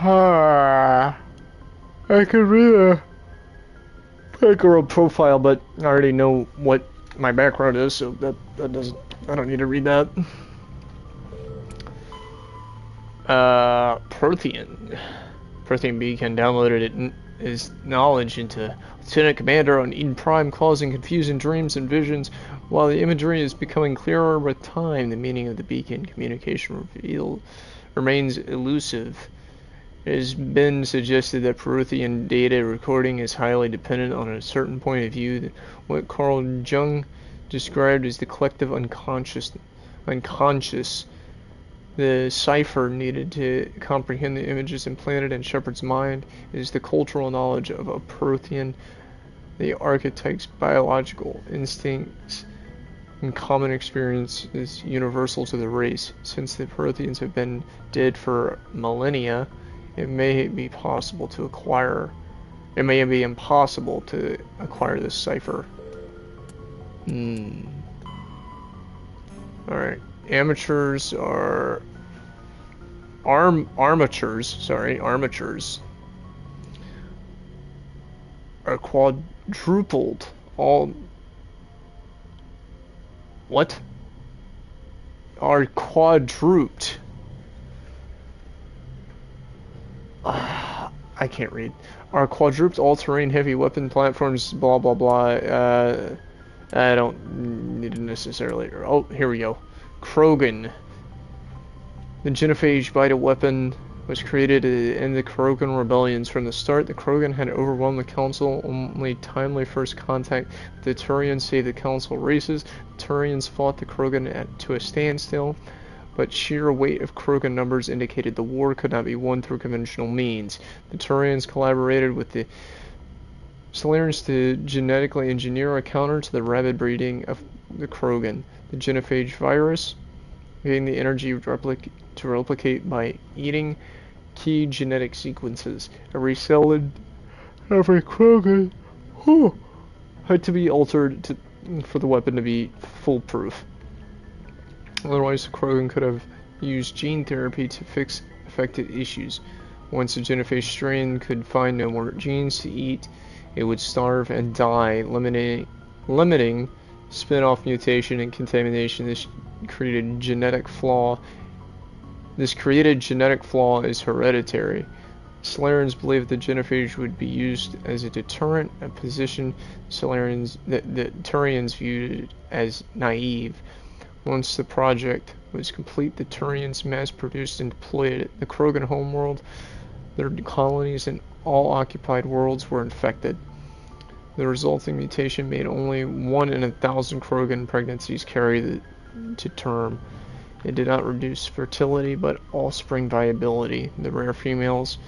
I could read a background profile, but I already know what my background is, so that doesn't. I don't need to read that. Prothean. Prothean Beacon downloaded his knowledge into Lieutenant Commander on Eden Prime, causing confusing dreams and visions. While the imagery is becoming clearer with time, the meaning of the beacon communication remains elusive. It has been suggested that Prothean data recording is highly dependent on a certain point of view, what Carl Jung described as the collective unconscious. The cipher needed to comprehend the images implanted in Shepard's mind is the cultural knowledge of a Prothean, the archetype's biological instincts and common experience is universal to the race. Since the Protheans have been dead for millennia, it may be impossible to acquire this cipher. Alright. Armatures are quadrupled. Are quadruped. I can't read. Are quadruped all-terrain heavy weapon platforms, blah blah blah. I don't need to necessarily. Oh, here we go. Krogan. The genophage bioweapon was created in the Krogan rebellions. From the start, the Krogan had overwhelmed the Council. Only timely first contact with the Turians saved the Council races. The Turians fought the Krogan to a standstill, but sheer weight of Krogan numbers indicated the war could not be won through conventional means. The Turians collaborated with the Solarians to genetically engineer a counter to the rabid breeding of the Krogan. The genophage virus gained the energy to replicate by eating key genetic sequences. Every cell in every Krogan had to be altered for the weapon to be foolproof. Otherwise, the Krogan could have used gene therapy to fix affected issues. Once the genophage strain could find no more genes to eat, it would starve and die, limiting spin-off mutation and contamination. This created genetic flaw is hereditary. Solarians believed the genophage would be used as a deterrent, a position the Turians viewed as naive. Once the project was complete, the Turians mass-produced and deployed it. The Krogan homeworld, their colonies, and all occupied worlds were infected. The resulting mutation made only 1 in 1,000 Krogan pregnancies carry to term. It did not reduce fertility, but offspring viability. The rare females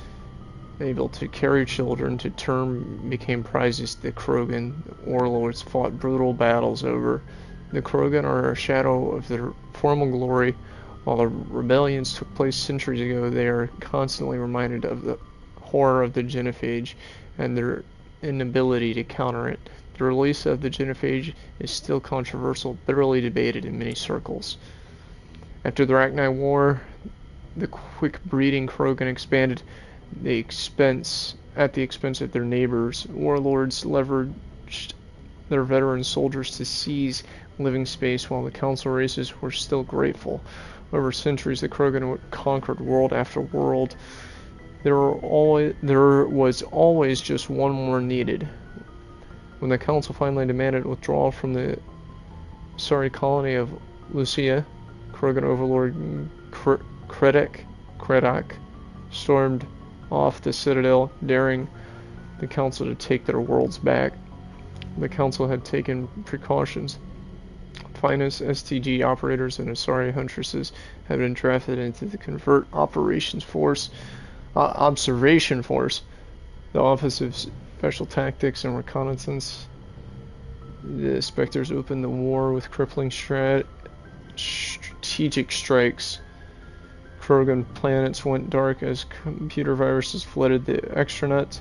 able to carry children to term became prizes the Krogan warlords fought brutal battles over. The Krogan are a shadow of their former glory. While the rebellions took place centuries ago, they are constantly reminded of the horror of the genophage and their inability to counter it. The release of the genophage is still controversial, bitterly debated in many circles. After the Rachni War, the quick-breeding Krogan expanded at the expense of their neighbors. Warlords leveraged their veteran soldiers to seize living space, while the Council races were still grateful. Over centuries, the Krogan conquered world after world. There was always just one more needed. When the Council finally demanded withdrawal from the colony of Lucia, Krogan overlord Kredok stormed off the Citadel, daring the Council to take their worlds back. The Council had taken precautions. Finest STG operators and Asari huntresses had been drafted into the Covert Observation Force, the Office of Special Tactics and Reconnaissance. The Spectres opened the war with crippling strategic strikes. Krogan planets went dark as computer viruses flooded the extranet.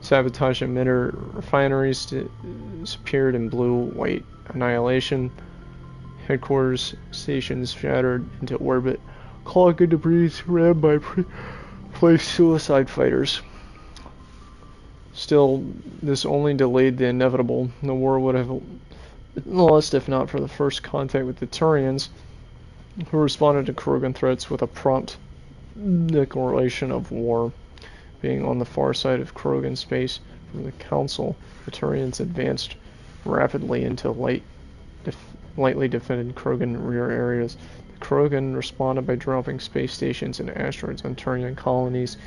Sabotage emitter refineries disappeared in blue-white annihilation. Headquarters stations shattered into orbit. clog and debris ran by placed suicide fighters. Still, this only delayed the inevitable. The war would have lost if not for the first contact with the Turians, who responded to Krogan threats with a prompt declaration of war. Being on the far side of Krogan space from the Council, the Turians advanced rapidly into lightly defended Krogan rear areas. The Krogan responded by dropping space stations and asteroids on Turian colonies.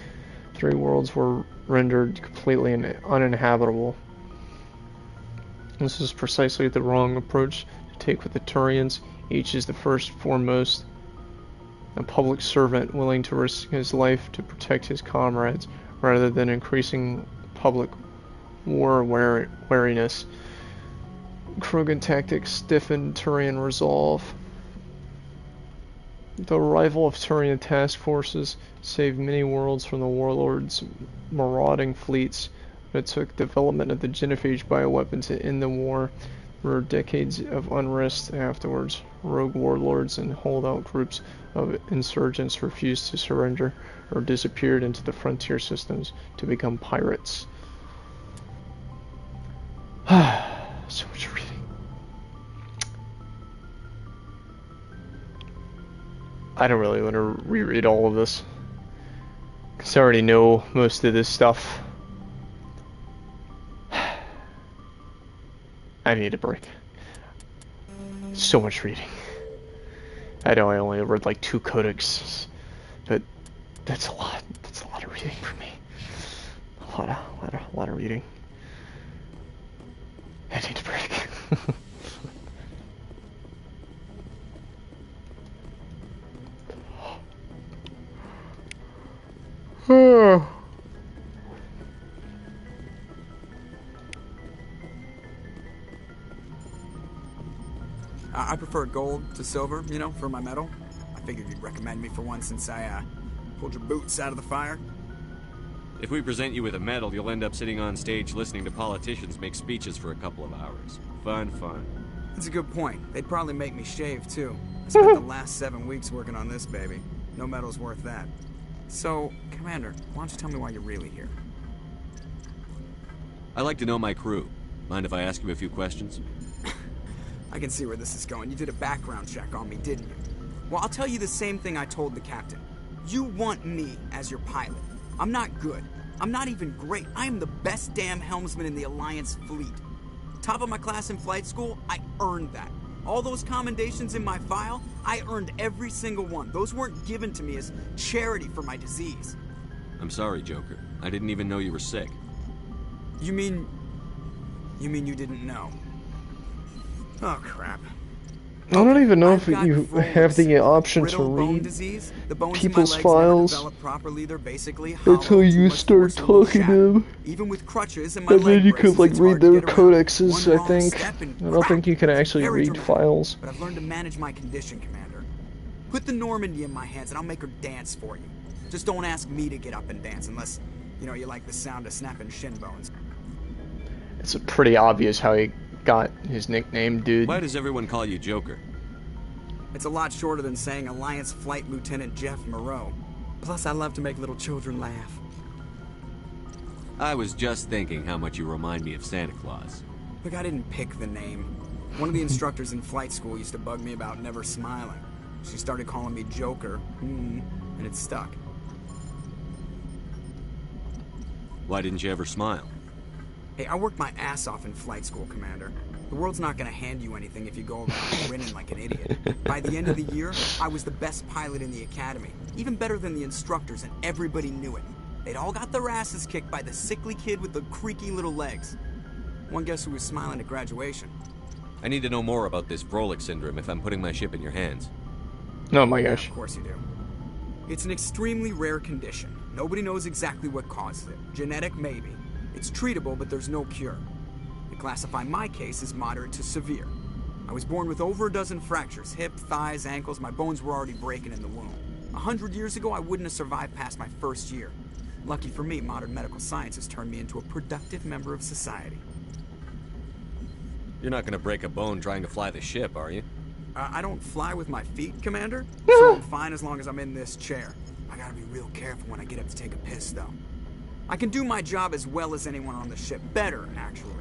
3 worlds were rendered completely uninhabitable. This is precisely the wrong approach to take with the Turians. Each is the first foremost a public servant willing to risk his life to protect his comrades, rather than increasing public war wariness. Krogan tactics stiffened Turian resolve. The arrival of Turian task forces saved many worlds from the warlords' marauding fleets, but it took development of the genophage bioweapon to end the war. There were decades of unrest afterwards. Rogue warlords and holdout groups of insurgents refused to surrender or disappeared into the frontier systems to become pirates. So much reading. I don't really want to reread all of this, because I already know most of this stuff. I need a break. So much reading. I know I only read like 2 codex, but that's a lot. That's a lot of reading for me. A lot of reading. I need a break. I prefer gold to silver, you know, for my medal. I figured you'd recommend me for one since I pulled your boots out of the fire. If we present you with a medal, you'll end up sitting on stage listening to politicians make speeches for a couple of hours. Fun. That's a good point. They'd probably make me shave, too. I spent the last 7 weeks working on this baby. No medal's worth that. So, Commander, why don't you tell me why you're really here? I like to know my crew. Mind if I ask you a few questions? I can see where this is going. You did a background check on me, didn't you? Well, I'll tell you the same thing I told the captain. You want me as your pilot. I'm not good. I'm not even great. I am the best damn helmsman in the Alliance fleet. Top of my class in flight school, I earned that. All those commendations in my file, I earned every single one. Those weren't given to me as charity for my disease. I'm sorry, Joker. I didn't even know you were sick. You mean you didn't know? Oh, crap. I don't even know if you have the option to read people's files until you start talking to them. Even with crutches and then you could like read their codexes, I think. I don't think you can actually read files. But I've learned to manage my condition, Commander. Put the Normandy in my hands and I'll make her dance for you. Just don't ask me to get up and dance unless, you know, you like the sound of snapping shin bones. It's pretty obvious how he got his nickname, dude. Why does everyone call you Joker? It's a lot shorter than saying Alliance Flight Lieutenant Jeff Moreau. Plus, I love to make little children laugh. I was just thinking how much you remind me of Santa Claus. Look, I didn't pick the name. One of the instructors in flight school used to bug me about never smiling. She started calling me Joker, and it stuck. Why didn't you ever smile? Hey, I worked my ass off in flight school, Commander. The world's not gonna hand you anything if you go around grinning like an idiot. By the end of the year, I was the best pilot in the academy. Even better than the instructors, and everybody knew it. They'd all got their asses kicked by the sickly kid with the creaky little legs. One guess who was smiling at graduation? I need to know more about this Vrolik syndrome if I'm putting my ship in your hands. Oh my gosh. Of course you do. It's an extremely rare condition. Nobody knows exactly what causes it. Genetic, maybe. It's treatable, but there's no cure. They classify my case as moderate to severe. I was born with over a dozen fractures, hip, thighs, ankles. My bones were already breaking in the womb. 100 years ago, I wouldn't have survived past my first year. Lucky for me, modern medical science has turned me into a productive member of society. You're not going to break a bone trying to fly the ship, are you? I don't fly with my feet, Commander, so I'm fine as long as I'm in this chair. I gotta be real careful when I get up to take a piss, though. I can do my job as well as anyone on the ship. Better, actually.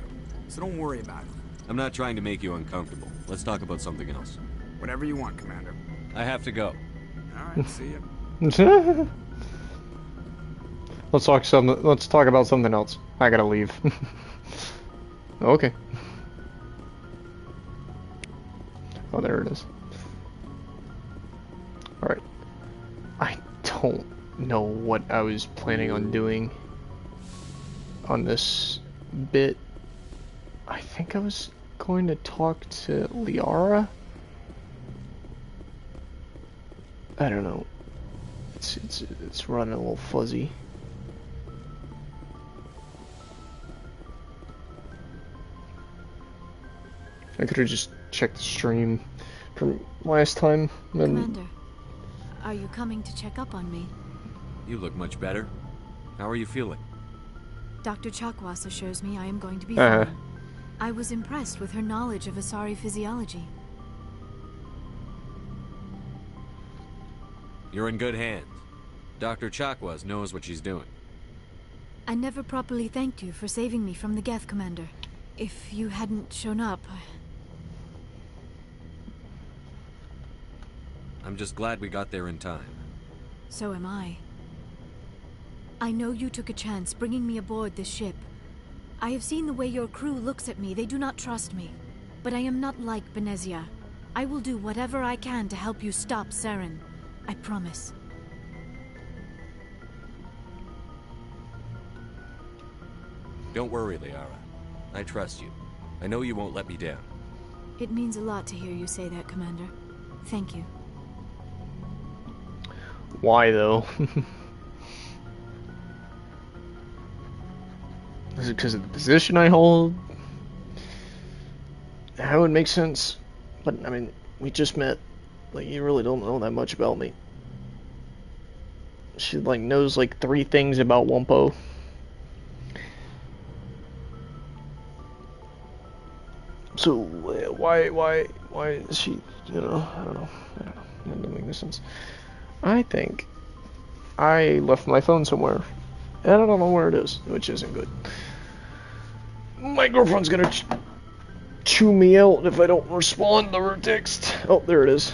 So don't worry about it. I'm not trying to make you uncomfortable. Let's talk about something else. Whatever you want, Commander. I have to go. Alright, see ya. Let's talk about something else. I gotta leave. Okay. Oh, there it is. Alright. I don't know what I was planning on doing on this bit. I think I was going to talk to Liara. I don't know. It's running a little fuzzy. I could have just checked the stream from last time. Commander, are you coming to check up on me? You look much better. How are you feeling? Dr. Chakwas assures me I am going to be fine. I was impressed with her knowledge of Asari physiology. You're in good hands. Dr. Chakwas knows what she's doing. I never properly thanked you for saving me from the Geth, Commander. If you hadn't shown up... I'm just glad we got there in time. So am I. I know you took a chance bringing me aboard this ship. I have seen the way your crew looks at me. They do not trust me. But I am not like Benezia. I will do whatever I can to help you stop Saren. I promise. Don't worry, Liara. I trust you. I know you won't let me down. It means a lot to hear you say that, Commander. Thank you. Why, though? Is it because of the position I hold? That would make sense. But, I mean, we just met. Like, you really don't know that much about me. She, like, knows, like, 3 things about Wumpo. So, why is she, you know, I don't know. That doesn't make any sense. I think I left my phone somewhere, and I don't know where it is, which isn't good. My girlfriend's gonna chew me out if I don't respond to her text. Oh, there it is.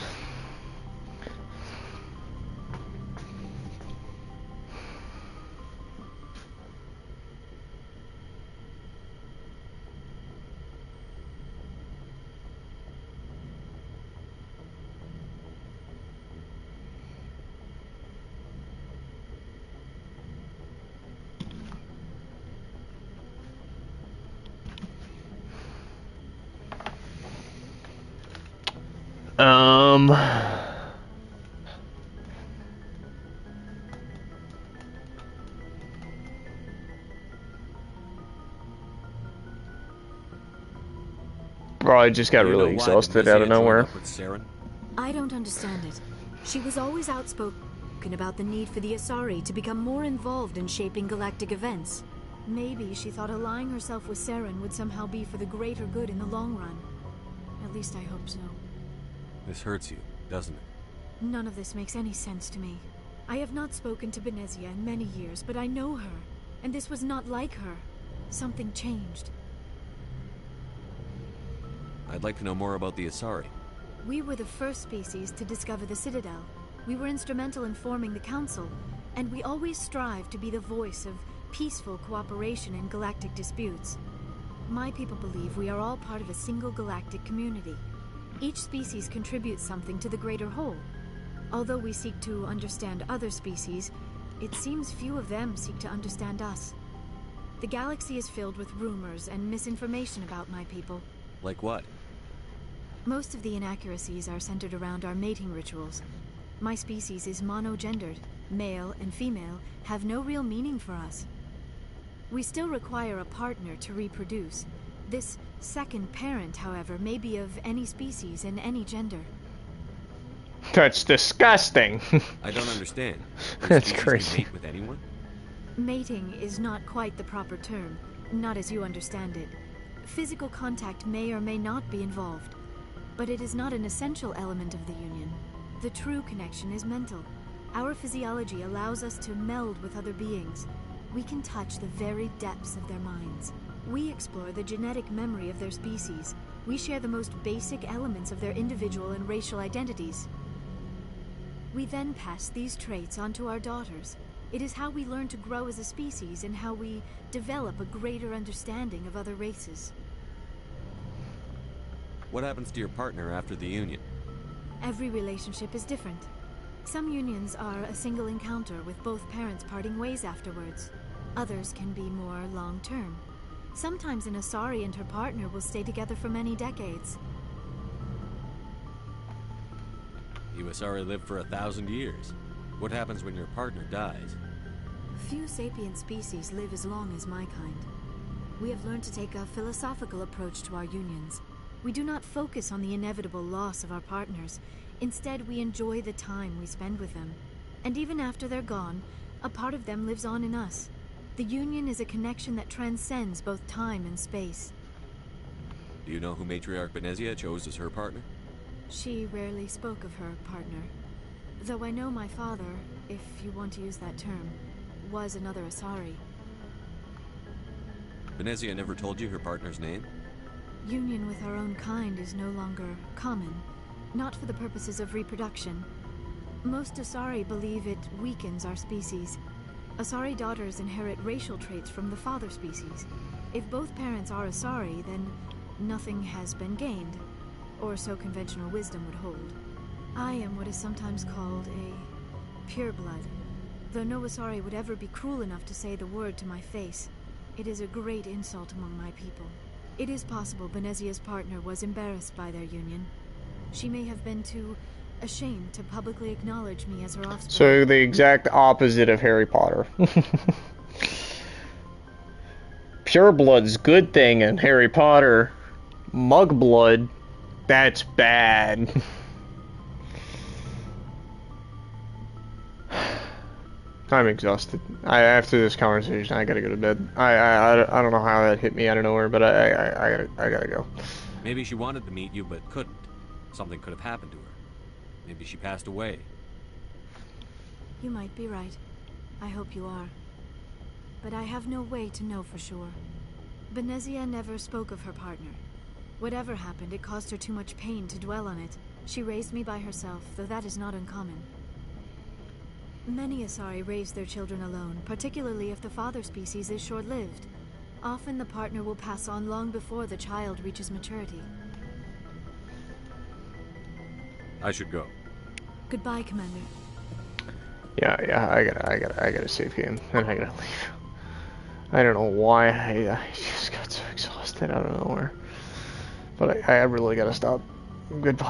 Bro, I just got really exhausted out of nowhere. I don't understand it. She was always outspoken about the need for the Asari to become more involved in shaping galactic events. Maybe she thought allying herself with Saren would somehow be for the greater good in the long run. At least I hope so. This hurts you, doesn't it? None of this makes any sense to me. I have not spoken to Benezia in many years, but I know her. And this was not like her. Something changed. I'd like to know more about the Asari. We were the first species to discover the Citadel. We were instrumental in forming the Council, and we always strive to be the voice of peaceful cooperation in galactic disputes. My people believe we are all part of a single galactic community. Each species contributes something to the greater whole. Although we seek to understand other species, it seems few of them seek to understand us. The galaxy is filled with rumors and misinformation about my people. Like what? Most of the inaccuracies are centered around our mating rituals. My species is monogendered. Male and female have no real meaning for us. We still require a partner to reproduce. This second parent, however, may be of any species and any gender. That's disgusting. I don't understand. That's crazy. Mate with anyone? Mating is not quite the proper term, not as you understand it. Physical contact may or may not be involved. but it is not an essential element of the union. The true connection is mental. Our physiology allows us to meld with other beings. We can touch the very depths of their minds. We explore the genetic memory of their species. We share the most basic elements of their individual and racial identities. We then pass these traits on to our daughters. It is how we learn to grow as a species and how we develop a greater understanding of other races. What happens to your partner after the union? Every relationship is different. Some unions are a single encounter with both parents parting ways afterwards. Others can be more long-term. Sometimes an Asari and her partner will stay together for many decades. You Asari live for 1,000 years. What happens when your partner dies? Few sapient species live as long as my kind. We have learned to take a philosophical approach to our unions. We do not focus on the inevitable loss of our partners. Instead, we enjoy the time we spend with them. And even after they're gone, a part of them lives on in us. The union is a connection that transcends both time and space. Do you know who Matriarch Benezia chose as her partner? She rarely spoke of her partner. Though I know my father, if you want to use that term, was another Asari. Benezia never told you her partner's name? Union with our own kind is no longer common, not for the purposes of reproduction. Most Asari believe it weakens our species. Asari daughters inherit racial traits from the father species. If both parents are Asari, then nothing has been gained, or so conventional wisdom would hold. I am what is sometimes called a pureblood, though no Asari would ever be cruel enough to say the word to my face. It is a great insult among my people. It is possible Benezia's partner was embarrassed by their union. She may have been too ashamed to publicly acknowledge me as her offspring. So the exact opposite of Harry Potter. Pureblood's good thing, and Harry Potter, Mugblood, that's bad. I'm exhausted. After this conversation, I gotta go to bed. I don't know how that hit me out of nowhere, but I gotta go. Maybe she wanted to meet you, but couldn't. Something could have happened to her. Maybe she passed away. You might be right. I hope you are. But I have no way to know for sure. Benezia never spoke of her partner. Whatever happened, it caused her too much pain to dwell on it. She raised me by herself, though that is not uncommon. Many Asari raise their children alone, particularly if the father species is short-lived. Often the partner will pass on long before the child reaches maturity. I should go. Goodbye, Commander. Yeah, I gotta save game, and I gotta leave. I don't know why I just got so exhausted out of nowhere. But I really gotta stop. Goodbye.